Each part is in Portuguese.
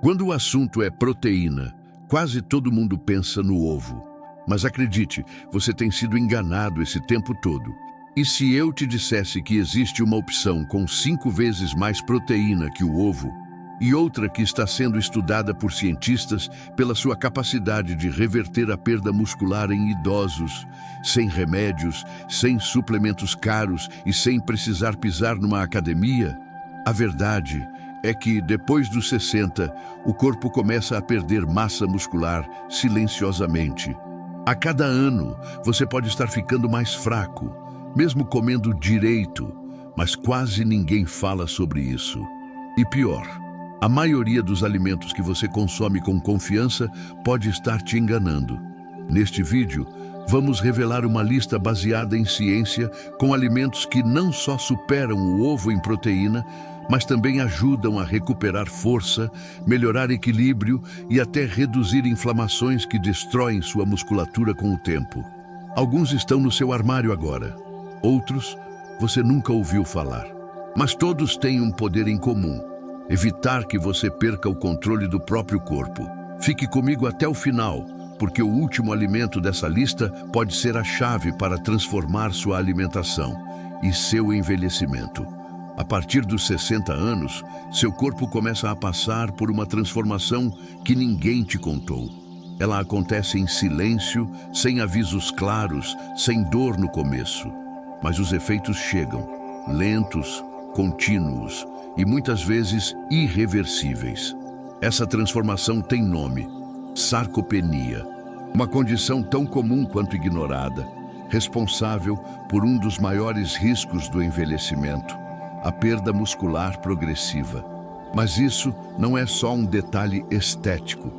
Quando o assunto é proteína, quase todo mundo pensa no ovo. Mas acredite, você tem sido enganado esse tempo todo. E se eu te dissesse que existe uma opção com 5 vezes mais proteína que o ovo, e outra que está sendo estudada por cientistas pela sua capacidade de reverter a perda muscular em idosos, sem remédios, sem suplementos caros e sem precisar pisar numa academia? A verdade é que, depois dos 60, o corpo começa a perder massa muscular silenciosamente. A cada ano, você pode estar ficando mais fraco, mesmo comendo direito, mas quase ninguém fala sobre isso. E pior, a maioria dos alimentos que você consome com confiança pode estar te enganando. Neste vídeo, vamos revelar uma lista baseada em ciência com alimentos que não só superam o ovo em proteína, mas também ajudam a recuperar força, melhorar equilíbrio e até reduzir inflamações que destroem sua musculatura com o tempo. Alguns estão no seu armário agora, outros você nunca ouviu falar. Mas todos têm um poder em comum: evitar que você perca o controle do próprio corpo. Fique comigo até o final, porque o último alimento dessa lista pode ser a chave para transformar sua alimentação e seu envelhecimento. A partir dos 60 anos, seu corpo começa a passar por uma transformação que ninguém te contou. Ela acontece em silêncio, sem avisos claros, sem dor no começo. Mas os efeitos chegam, lentos, contínuos e muitas vezes irreversíveis. Essa transformação tem nome: sarcopenia, uma condição tão comum quanto ignorada, responsável por um dos maiores riscos do envelhecimento: a perda muscular progressiva. Mas isso não é só um detalhe estético.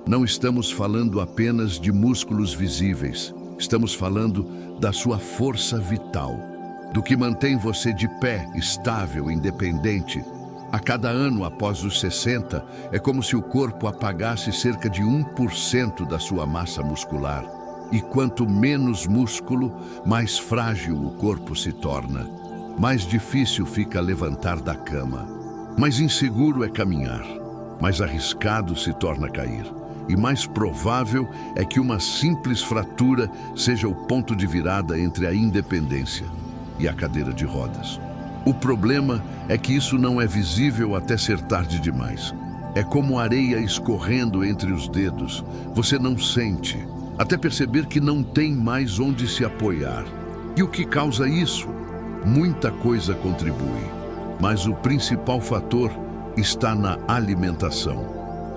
Não estamos falando apenas de músculos visíveis. Estamos falando da sua força vital, do que mantém você de pé, estável, independente. A cada ano após os 60, é como se o corpo apagasse cerca de 1% da sua massa muscular. E quanto menos músculo, mais frágil o corpo se torna. Mais difícil fica levantar da cama. Mais inseguro é caminhar. Mais arriscado se torna cair. E mais provável é que uma simples fratura seja o ponto de virada entre a independência e a cadeira de rodas. O problema é que isso não é visível até ser tarde demais. É como areia escorrendo entre os dedos. Você não sente, até perceber que não tem mais onde se apoiar. E o que causa isso? Muita coisa contribui, mas o principal fator está na alimentação.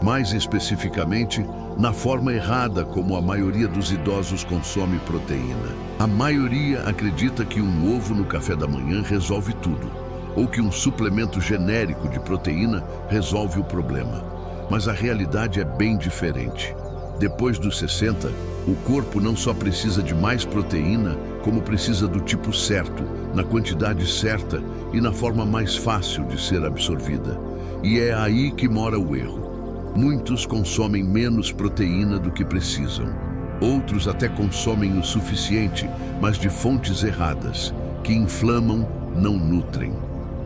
Mais especificamente, na forma errada como a maioria dos idosos consome proteína. A maioria acredita que um ovo no café da manhã resolve tudo, ou que um suplemento genérico de proteína resolve o problema. Mas a realidade é bem diferente. Depois dos 60, o corpo não só precisa de mais proteína, como precisa do tipo certo, na quantidade certa e na forma mais fácil de ser absorvida. E é aí que mora o erro. Muitos consomem menos proteína do que precisam. Outros até consomem o suficiente, mas de fontes erradas, que inflamam, não nutrem.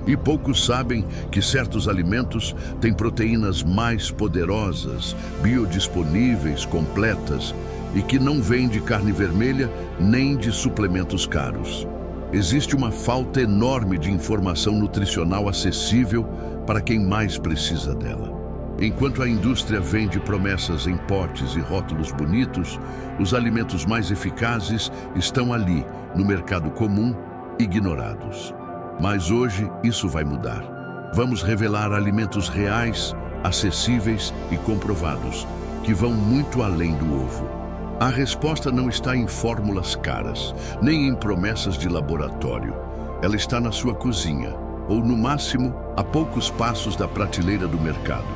E poucos sabem que certos alimentos têm proteínas mais poderosas, biodisponíveis, completas, e que não vêm de carne vermelha nem de suplementos caros. Existe uma falta enorme de informação nutricional acessível para quem mais precisa dela. Enquanto a indústria vende promessas em potes e rótulos bonitos, os alimentos mais eficazes estão ali, no mercado comum, ignorados. Mas hoje isso vai mudar. Vamos revelar alimentos reais, acessíveis e comprovados, que vão muito além do ovo. A resposta não está em fórmulas caras, nem em promessas de laboratório. Ela está na sua cozinha, ou no máximo, a poucos passos da prateleira do mercado.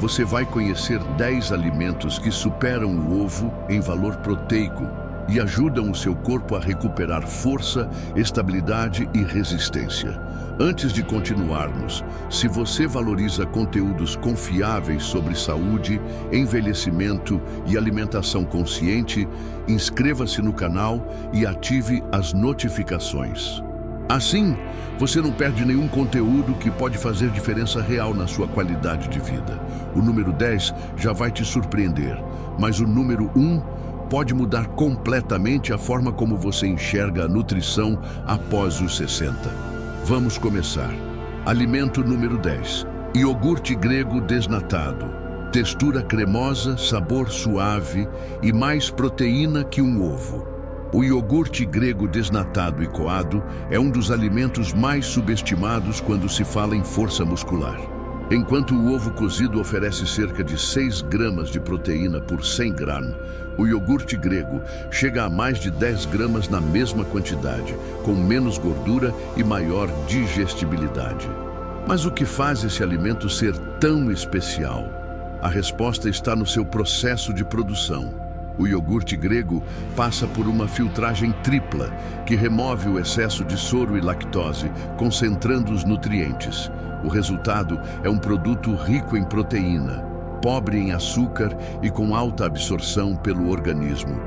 Você vai conhecer 10 alimentos que superam o ovo em valor proteico e ajudam o seu corpo a recuperar força, estabilidade e resistência. Antes de continuarmos, se você valoriza conteúdos confiáveis sobre saúde, envelhecimento e alimentação consciente, inscreva-se no canal e ative as notificações. Assim, você não perde nenhum conteúdo que pode fazer diferença real na sua qualidade de vida. O número 10 já vai te surpreender, mas o número 1 pode mudar completamente a forma como você enxerga a nutrição após os 60. Vamos começar. Alimento número 10. Iogurte grego desnatado. Textura cremosa, sabor suave e mais proteína que um ovo. O iogurte grego desnatado e coado é um dos alimentos mais subestimados quando se fala em força muscular. Enquanto o ovo cozido oferece cerca de 6 gramas de proteína por 100 gramas, o iogurte grego chega a mais de 10 gramas na mesma quantidade, com menos gordura e maior digestibilidade. Mas o que faz esse alimento ser tão especial? A resposta está no seu processo de produção. O iogurte grego passa por uma filtragem tripla, que remove o excesso de soro e lactose, concentrando os nutrientes. O resultado é um produto rico em proteína, pobre em açúcar e com alta absorção pelo organismo.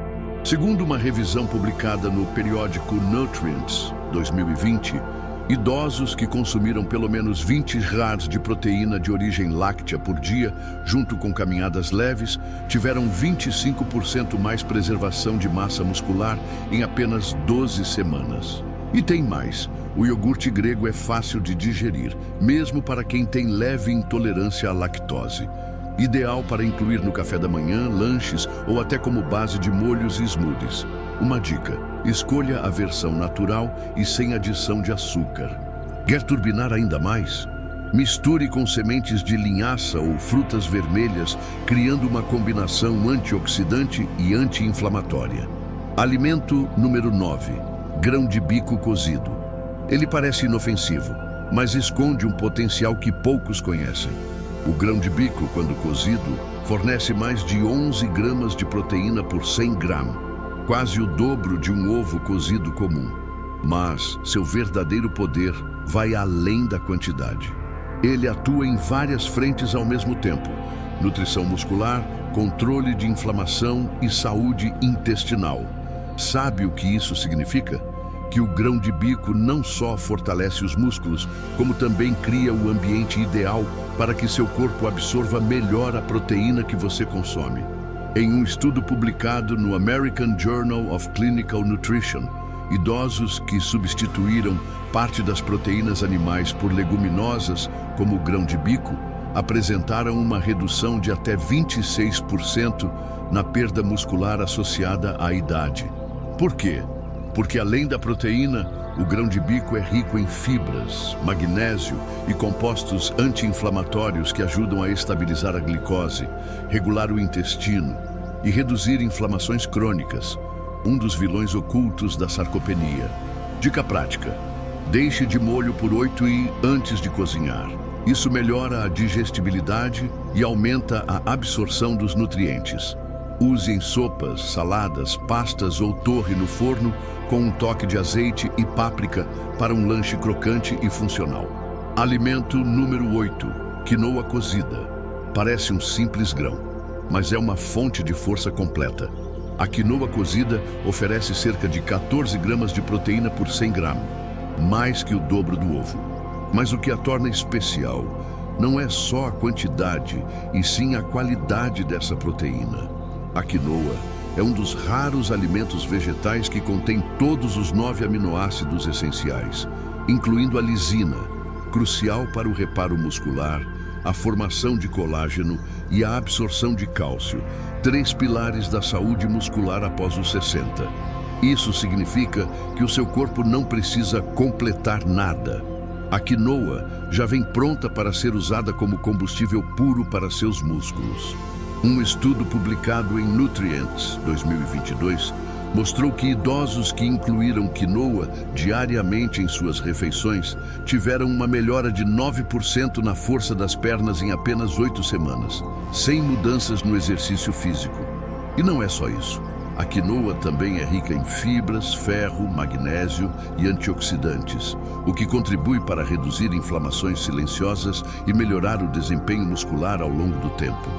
Segundo uma revisão publicada no periódico Nutrients 2020, idosos que consumiram pelo menos 20 grams de proteína de origem láctea por dia, junto com caminhadas leves, tiveram 25% mais preservação de massa muscular em apenas 12 semanas. E tem mais, o iogurte grego é fácil de digerir, mesmo para quem tem leve intolerância à lactose. Ideal para incluir no café da manhã, lanches ou até como base de molhos e smoothies. Uma dica: escolha a versão natural e sem adição de açúcar. Quer turbinar ainda mais? Misture com sementes de linhaça ou frutas vermelhas, criando uma combinação antioxidante e anti-inflamatória. Alimento número 9. Grão de bico cozido. Ele parece inofensivo, mas esconde um potencial que poucos conhecem. O grão de bico, quando cozido, fornece mais de 11 gramas de proteína por 100 gramas. Quase o dobro de um ovo cozido comum. Mas seu verdadeiro poder vai além da quantidade. Ele atua em várias frentes ao mesmo tempo: nutrição muscular, controle de inflamação e saúde intestinal. Sabe o que isso significa? Que o grão de bico não só fortalece os músculos, como também cria o ambiente ideal para que seu corpo absorva melhor a proteína que você consome. Em um estudo publicado no American Journal of Clinical Nutrition, idosos que substituíram parte das proteínas animais por leguminosas, como o grão de bico, apresentaram uma redução de até 26% na perda muscular associada à idade. Por quê? Porque além da proteína, o grão de bico é rico em fibras, magnésio e compostos anti-inflamatórios que ajudam a estabilizar a glicose, regular o intestino e reduzir inflamações crônicas, um dos vilões ocultos da sarcopenia. Dica prática: deixe de molho por 8 horas antes de cozinhar. Isso melhora a digestibilidade e aumenta a absorção dos nutrientes. Use em sopas, saladas, pastas ou torre no forno com um toque de azeite e páprica para um lanche crocante e funcional. Alimento número 8. Quinoa cozida. Parece um simples grão, mas é uma fonte de força completa. A quinoa cozida oferece cerca de 14 gramas de proteína por 100 gramas, mais que o dobro do ovo. Mas o que a torna especial não é só a quantidade, e sim a qualidade dessa proteína. A quinoa é um dos raros alimentos vegetais que contém todos os 9 aminoácidos essenciais, incluindo a lisina, crucial para o reparo muscular, a formação de colágeno e a absorção de cálcio, 3 pilares da saúde muscular após os 60. Isso significa que o seu corpo não precisa completar nada. A quinoa já vem pronta para ser usada como combustível puro para seus músculos. Um estudo publicado em Nutrients 2022 mostrou que idosos que incluíram quinoa diariamente em suas refeições tiveram uma melhora de 9% na força das pernas em apenas 8 semanas, sem mudanças no exercício físico. E não é só isso. A quinoa também é rica em fibras, ferro, magnésio e antioxidantes, o que contribui para reduzir inflamações silenciosas e melhorar o desempenho muscular ao longo do tempo.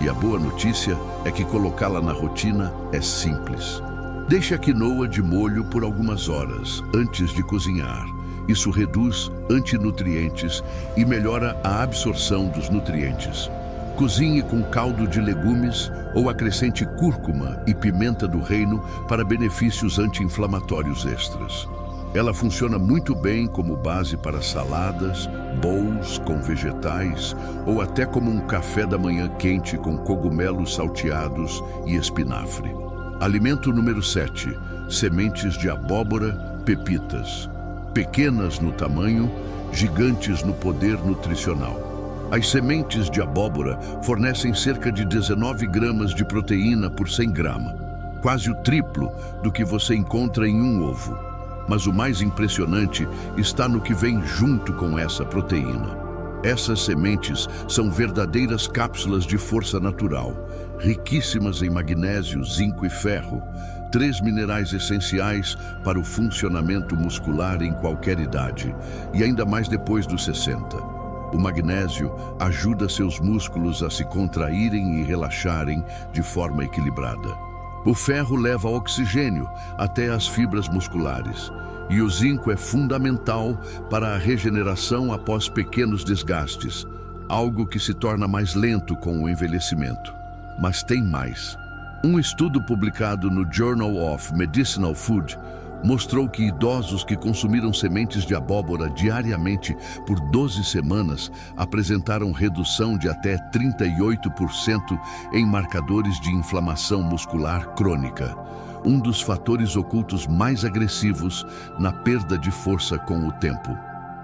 E a boa notícia é que colocá-la na rotina é simples. Deixe a quinoa de molho por algumas horas antes de cozinhar Isso reduz antinutrientes e melhora a absorção dos nutrientes. Cozinhe com caldo de legumes ou acrescente cúrcuma e pimenta do reino para benefícios anti-inflamatórios extras. Ela funciona muito bem como base para saladas, bowls com vegetais ou até como um café da manhã quente com cogumelos salteados e espinafre. Alimento número 7. Sementes de abóbora, pepitas. Pequenas no tamanho, gigantes no poder nutricional. As sementes de abóbora fornecem cerca de 19 gramas de proteína por 100 gramas, quase o triplo do que você encontra em um ovo. Mas o mais impressionante está no que vem junto com essa proteína. Essas sementes são verdadeiras cápsulas de força natural, riquíssimas em magnésio, zinco e ferro, 3 minerais essenciais para o funcionamento muscular em qualquer idade, e ainda mais depois dos 60. O magnésio ajuda seus músculos a se contraírem e relaxarem de forma equilibrada. O ferro leva oxigênio até as fibras musculares, e o zinco é fundamental para a regeneração após pequenos desgastes, algo que se torna mais lento com o envelhecimento. Mas tem mais. Um estudo publicado no Journal of Medicinal Food mostrou que idosos que consumiram sementes de abóbora diariamente por 12 semanas apresentaram redução de até 38% em marcadores de inflamação muscular crônica, um dos fatores ocultos mais agressivos na perda de força com o tempo.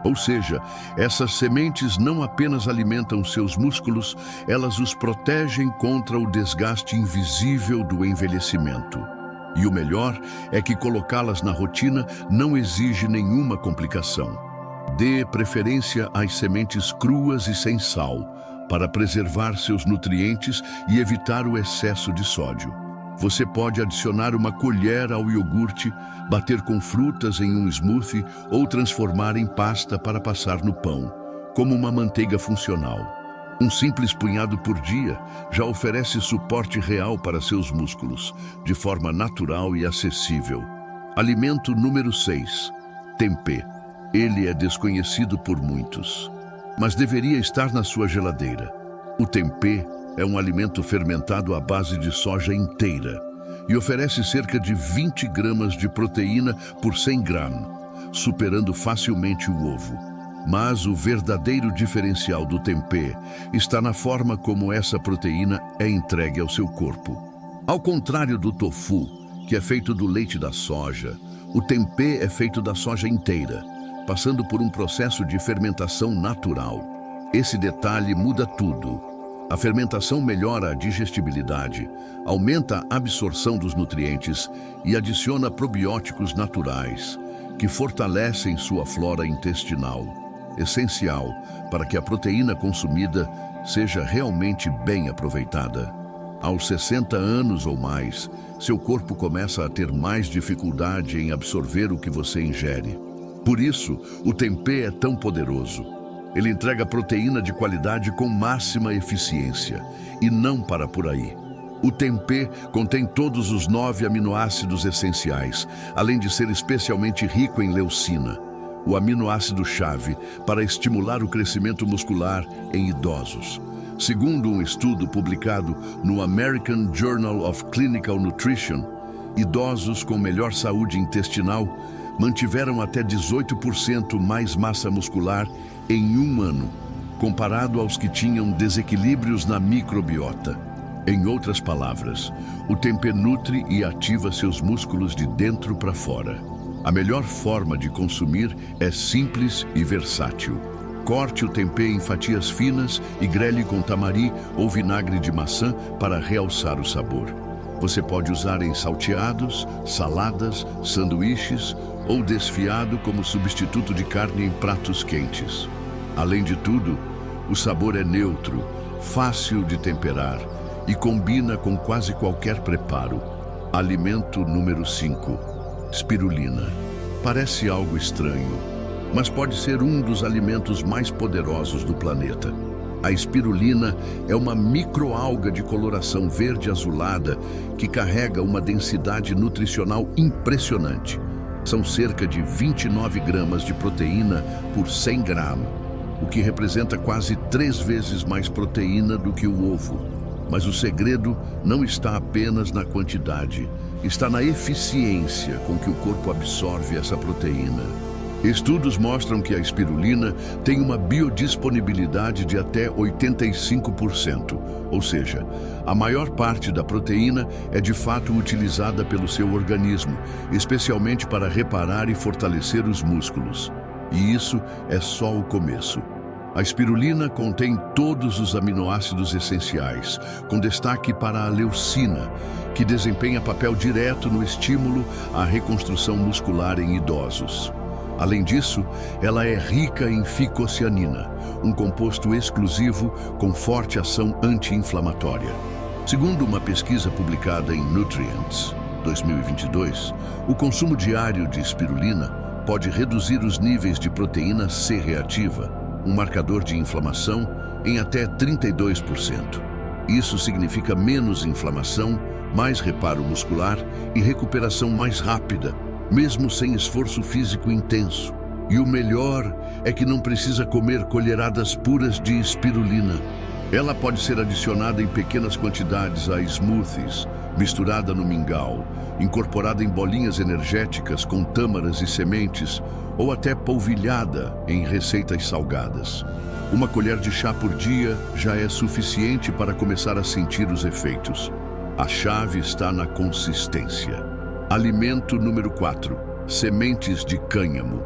Ou seja, essas sementes não apenas alimentam seus músculos, elas os protegem contra o desgaste invisível do envelhecimento. E o melhor é que colocá-las na rotina não exige nenhuma complicação. Dê preferência às sementes cruas e sem sal, para preservar seus nutrientes e evitar o excesso de sódio. Você pode adicionar uma colher ao iogurte, bater com frutas em um smoothie ou transformar em pasta para passar no pão, como uma manteiga funcional. Um simples punhado por dia já oferece suporte real para seus músculos, de forma natural e acessível. Alimento número 6. Tempê. Ele é desconhecido por muitos, mas deveria estar na sua geladeira. O tempê é um alimento fermentado à base de soja inteira e oferece cerca de 20 gramas de proteína por 100 gramas, superando facilmente o ovo. Mas o verdadeiro diferencial do tempê está na forma como essa proteína é entregue ao seu corpo. Ao contrário do tofu, que é feito do leite da soja, o tempê é feito da soja inteira, passando por um processo de fermentação natural. Esse detalhe muda tudo. A fermentação melhora a digestibilidade, aumenta a absorção dos nutrientes e adiciona probióticos naturais, que fortalecem sua flora intestinal, essencial para que a proteína consumida seja realmente bem aproveitada. Aos 60 anos ou mais, seu corpo começa a ter mais dificuldade em absorver o que você ingere. Por isso, o tempê é tão poderoso. Ele entrega proteína de qualidade com máxima eficiência, e não para por aí. O tempê contém todos os 9 aminoácidos essenciais, além de ser especialmente rico em leucina, o aminoácido-chave para estimular o crescimento muscular em idosos. Segundo um estudo publicado no American Journal of Clinical Nutrition, idosos com melhor saúde intestinal mantiveram até 18% mais massa muscular em um ano, comparado aos que tinham desequilíbrios na microbiota. Em outras palavras, o tempê nutre e ativa seus músculos de dentro para fora. A melhor forma de consumir é simples e versátil. Corte o tempê em fatias finas e grelhe com tamari ou vinagre de maçã para realçar o sabor. Você pode usar em salteados, saladas, sanduíches ou desfiado como substituto de carne em pratos quentes. Além de tudo, o sabor é neutro, fácil de temperar e combina com quase qualquer preparo. Alimento número 5. Espirulina. Parece algo estranho, mas pode ser um dos alimentos mais poderosos do planeta. A espirulina é uma microalga de coloração verde azulada que carrega uma densidade nutricional impressionante. São cerca de 29 gramas de proteína por 100 gramas, o que representa quase 3 vezes mais proteína do que o ovo. Mas o segredo não está apenas na quantidade, está na eficiência com que o corpo absorve essa proteína. Estudos mostram que a espirulina tem uma biodisponibilidade de até 85%, ou seja, a maior parte da proteína é de fato utilizada pelo seu organismo, especialmente para reparar e fortalecer os músculos. E isso é só o começo. A espirulina contém todos os aminoácidos essenciais, com destaque para a leucina, que desempenha papel direto no estímulo à reconstrução muscular em idosos. Além disso, ela é rica em ficocianina, um composto exclusivo com forte ação anti-inflamatória. Segundo uma pesquisa publicada em Nutrients 2022, o consumo diário de espirulina pode reduzir os níveis de proteína C reativa, um marcador de inflamação, em até 32%. Isso significa menos inflamação, mais reparo muscular e recuperação mais rápida, mesmo sem esforço físico intenso. E o melhor é que não precisa comer colheradas puras de espirulina. Ela pode ser adicionada em pequenas quantidades a smoothies, misturada no mingau, incorporada em bolinhas energéticas com tâmaras e sementes, ou até polvilhada em receitas salgadas. Uma colher de chá por dia já é suficiente para começar a sentir os efeitos. A chave está na consistência. Alimento número 4. Sementes de cânhamo.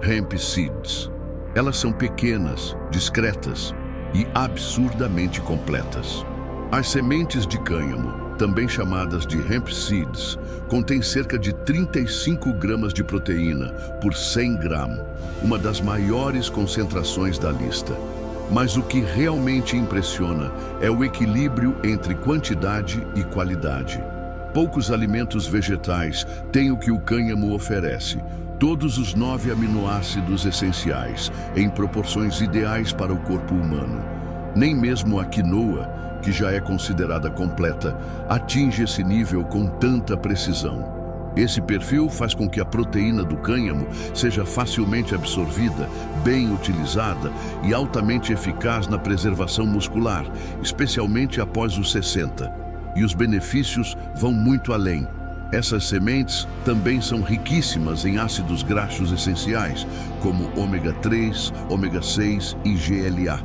Hemp seeds. Elas são pequenas, discretas e absurdamente completas. As sementes de cânhamo, também chamadas de hemp seeds, contêm cerca de 35 gramas de proteína por 100 gramas, uma das maiores concentrações da lista. Mas o que realmente impressiona é o equilíbrio entre quantidade e qualidade. Poucos alimentos vegetais têm o que o cânhamo oferece, todos os 9 aminoácidos essenciais, em proporções ideais para o corpo humano. Nem mesmo a quinoa, que já é considerada completa, atinge esse nível com tanta precisão. Esse perfil faz com que a proteína do cânhamo seja facilmente absorvida, bem utilizada e altamente eficaz na preservação muscular, especialmente após os 60. E os benefícios vão muito além. Essas sementes também são riquíssimas em ácidos graxos essenciais, como ômega 3, ômega 6 e GLA,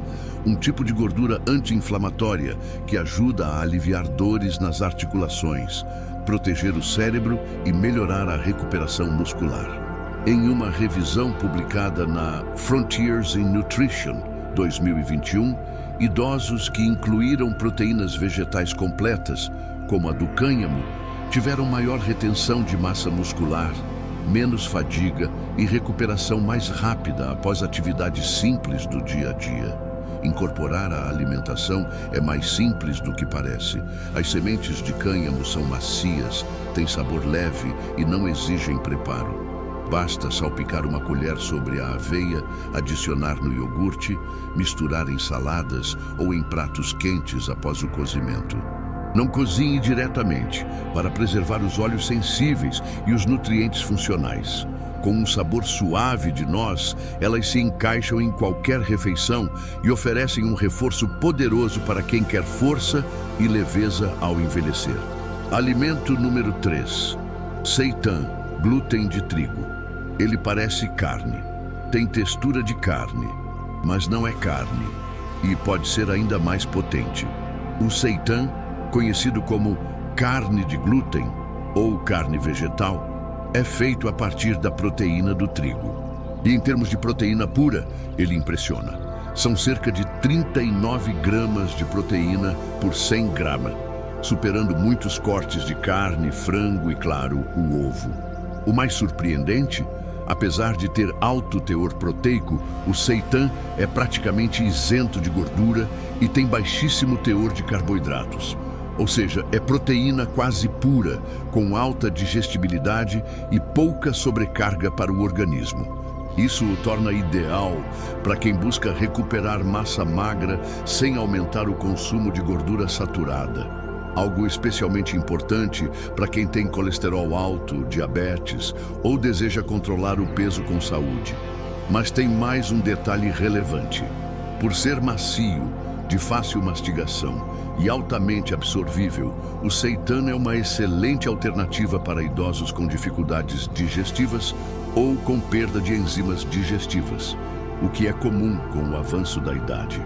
um tipo de gordura anti-inflamatória que ajuda a aliviar dores nas articulações, proteger o cérebro e melhorar a recuperação muscular. Em uma revisão publicada na Frontiers in Nutrition 2021, idosos que incluíram proteínas vegetais completas, como a do cânhamo, tiveram maior retenção de massa muscular, menos fadiga e recuperação mais rápida após atividades simples do dia a dia. Incorporar a alimentação é mais simples do que parece. As sementes de cânhamo são macias, têm sabor leve e não exigem preparo. Basta salpicar uma colher sobre a aveia, adicionar no iogurte, misturar em saladas ou em pratos quentes após o cozimento. Não cozinhe diretamente, para preservar os óleos sensíveis e os nutrientes funcionais. Com um sabor suave de noz, elas se encaixam em qualquer refeição e oferecem um reforço poderoso para quem quer força e leveza ao envelhecer. Alimento número 3. Seitan, glúten de trigo. Ele parece carne, tem textura de carne, mas não é carne e pode ser ainda mais potente. O seitan, conhecido como carne de glúten ou carne vegetal, é feito a partir da proteína do trigo. E em termos de proteína pura, ele impressiona. São cerca de 39 gramas de proteína por 100 gramas, superando muitos cortes de carne, frango e, claro, o ovo. O mais surpreendente, apesar de ter alto teor proteico, o seitan é praticamente isento de gordura e tem baixíssimo teor de carboidratos. Ou seja, é proteína quase pura, com alta digestibilidade e pouca sobrecarga para o organismo. Isso o torna ideal para quem busca recuperar massa magra sem aumentar o consumo de gordura saturada. algo especialmente importante para quem tem colesterol alto, diabetes ou deseja controlar o peso com saúde. Mas tem mais um detalhe relevante. Por ser macio, de fácil mastigação e altamente absorvível, o seitan é uma excelente alternativa para idosos com dificuldades digestivas ou com perda de enzimas digestivas, o que é comum com o avanço da idade.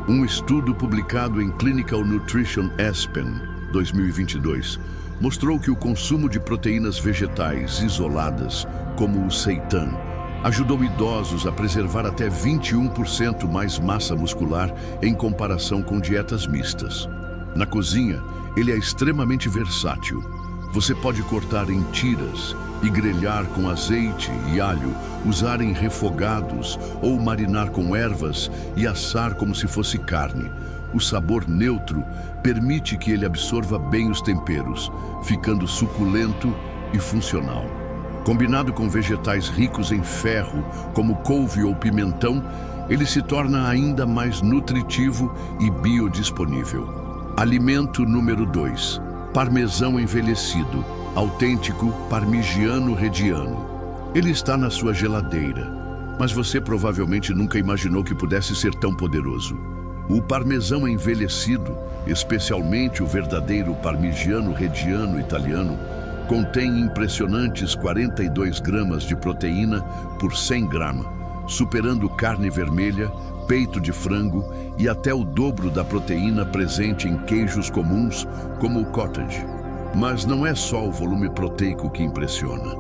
Um estudo publicado em Clinical Nutrition Aspen 2022 mostrou que o consumo de proteínas vegetais isoladas, como o seitan, ajudou idosos a preservar até 21% mais massa muscular em comparação com dietas mistas. Na cozinha, ele é extremamente versátil. Você pode cortar em tiras e grelhar com azeite e alho, usar em refogados ou marinar com ervas e assar como se fosse carne. O sabor neutro permite que ele absorva bem os temperos, ficando suculento e funcional. Combinado com vegetais ricos em ferro, como couve ou pimentão, ele se torna ainda mais nutritivo e biodisponível. Alimento número 2. Parmesão envelhecido, autêntico parmigiano reggiano. Ele está na sua geladeira, mas você provavelmente nunca imaginou que pudesse ser tão poderoso. O parmesão envelhecido, especialmente o verdadeiro parmigiano reggiano italiano, contém impressionantes 42 gramas de proteína por 100 gramas, superando carne vermelha, peito de frango e até o dobro da proteína presente em queijos comuns, como o cottage. Mas não é só o volume proteico que impressiona.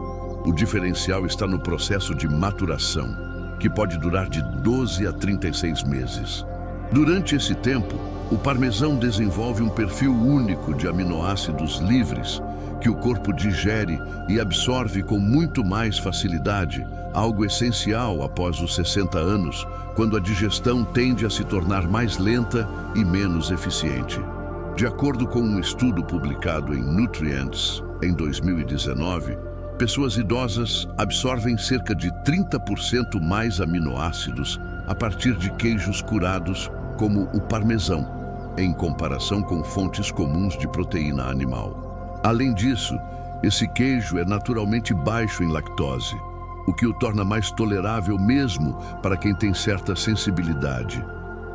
O diferencial está no processo de maturação, que pode durar de 12 a 36 meses. Durante esse tempo, o parmesão desenvolve um perfil único de aminoácidos livres, que o corpo digere e absorve com muito mais facilidade, algo essencial após os 60 anos, quando a digestão tende a se tornar mais lenta e menos eficiente. De acordo com um estudo publicado em Nutrients, em 2019, pessoas idosas absorvem cerca de 30% mais aminoácidos a partir de queijos curados, como o parmesão, em comparação com fontes comuns de proteína animal. Além disso, esse queijo é naturalmente baixo em lactose, o que o torna mais tolerável mesmo para quem tem certa sensibilidade.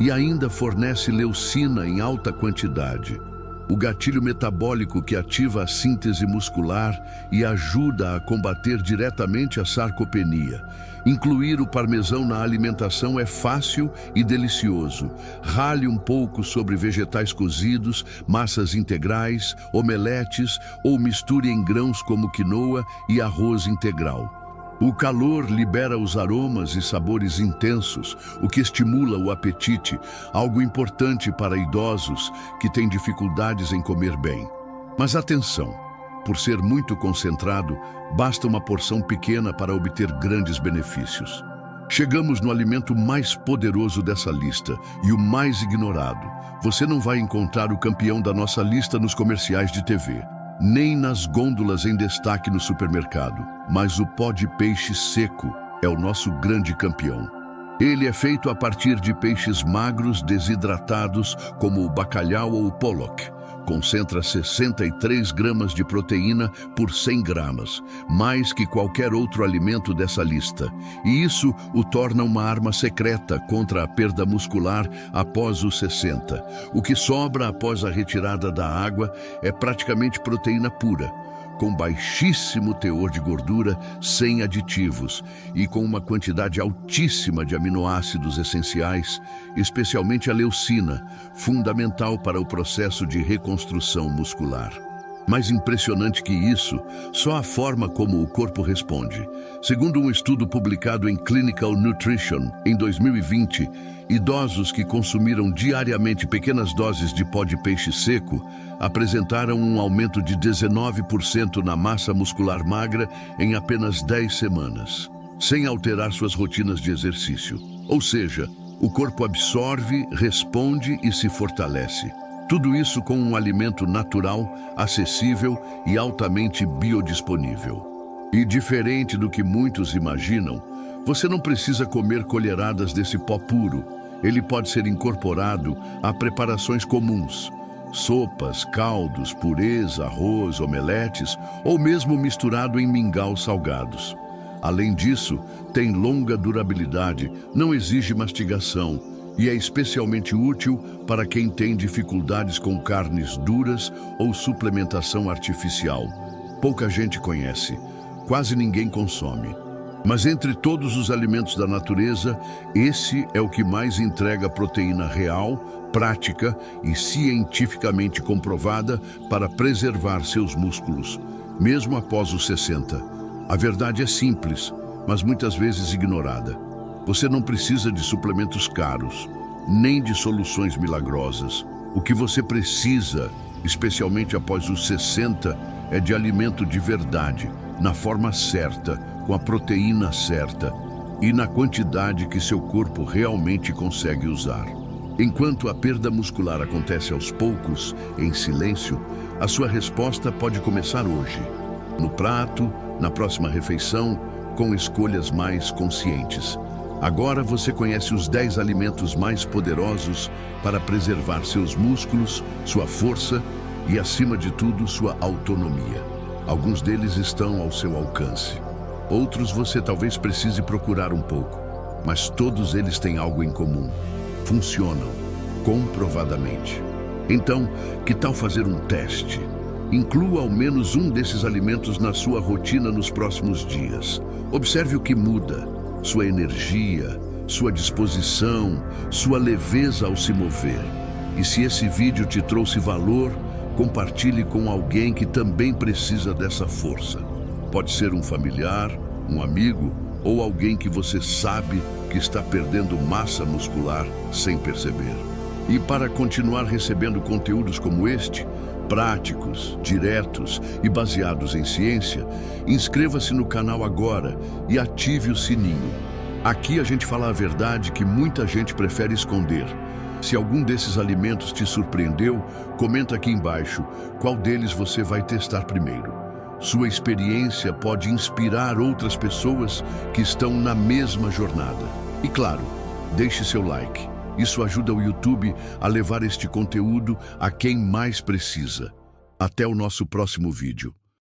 E ainda fornece leucina em alta quantidade, o gatilho metabólico que ativa a síntese muscular e ajuda a combater diretamente a sarcopenia. Incluir o parmesão na alimentação é fácil e delicioso. Rale um pouco sobre vegetais cozidos, massas integrais, omeletes ou misture em grãos como quinoa e arroz integral. O calor libera os aromas e sabores intensos, o que estimula o apetite, algo importante para idosos que têm dificuldades em comer bem. Mas atenção, por ser muito concentrado, basta uma porção pequena para obter grandes benefícios. Chegamos no alimento mais poderoso dessa lista e o mais ignorado. Você não vai encontrar o campeão da nossa lista nos comerciais de TV, nem nas gôndolas em destaque no supermercado, mas o pó de peixe seco é o nosso grande campeão. Ele é feito a partir de peixes magros desidratados, como o bacalhau ou o pollock. Concentra 63 gramas de proteína por 100 gramas, mais que qualquer outro alimento dessa lista. E isso o torna uma arma secreta contra a perda muscular após os 60. O que sobra após a retirada da água é praticamente proteína pura, com baixíssimo teor de gordura, sem aditivos e com uma quantidade altíssima de aminoácidos essenciais, especialmente a leucina, fundamental para o processo de reconstrução muscular. Mais impressionante que isso, só a forma como o corpo responde. Segundo um estudo publicado em Clinical Nutrition, em 2020, idosos que consumiram diariamente pequenas doses de pó de peixe seco apresentaram um aumento de 19% na massa muscular magra em apenas 10 semanas, sem alterar suas rotinas de exercício. Ou seja, o corpo absorve, responde e se fortalece. Tudo isso com um alimento natural, acessível e altamente biodisponível. E diferente do que muitos imaginam, você não precisa comer colheradas desse pó puro. Ele pode ser incorporado a preparações comuns. sopas, caldos, purês, arroz, omeletes ou mesmo misturado em mingaus salgados. Além disso, tem longa durabilidade, não exige mastigação e é especialmente útil para quem tem dificuldades com carnes duras ou suplementação artificial. Pouca gente conhece, quase ninguém consome. Mas entre todos os alimentos da natureza, esse é o que mais entrega proteína real, prática e cientificamente comprovada para preservar seus músculos, mesmo após os 60. A verdade é simples, mas muitas vezes ignorada. Você não precisa de suplementos caros, nem de soluções milagrosas. O que você precisa, especialmente após os 60, é de alimento de verdade, na forma certa, com a proteína certa e na quantidade que seu corpo realmente consegue usar. Enquanto a perda muscular acontece aos poucos, em silêncio, a sua resposta pode começar hoje. No prato, na próxima refeição, com escolhas mais conscientes. Agora você conhece os 10 alimentos mais poderosos para preservar seus músculos, sua força e, acima de tudo, sua autonomia. Alguns deles estão ao seu alcance. Outros você talvez precise procurar um pouco, mas todos eles têm algo em comum. Funcionam, comprovadamente. Então, que tal fazer um teste? Inclua ao menos um desses alimentos na sua rotina nos próximos dias. Observe o que muda, sua energia, sua disposição, sua leveza ao se mover. E se esse vídeo te trouxe valor, compartilhe com alguém que também precisa dessa força. Pode ser um familiar, um amigo ou alguém que você sabe que está perdendo massa muscular sem perceber. E para continuar recebendo conteúdos como este, práticos, diretos e baseados em ciência, inscreva-se no canal agora e ative o sininho. Aqui a gente fala a verdade que muita gente prefere esconder. Se algum desses alimentos te surpreendeu, comenta aqui embaixo qual deles você vai testar primeiro. Sua experiência pode inspirar outras pessoas que estão na mesma jornada. E claro, deixe seu like. Isso ajuda o YouTube a levar este conteúdo a quem mais precisa. Até o nosso próximo vídeo.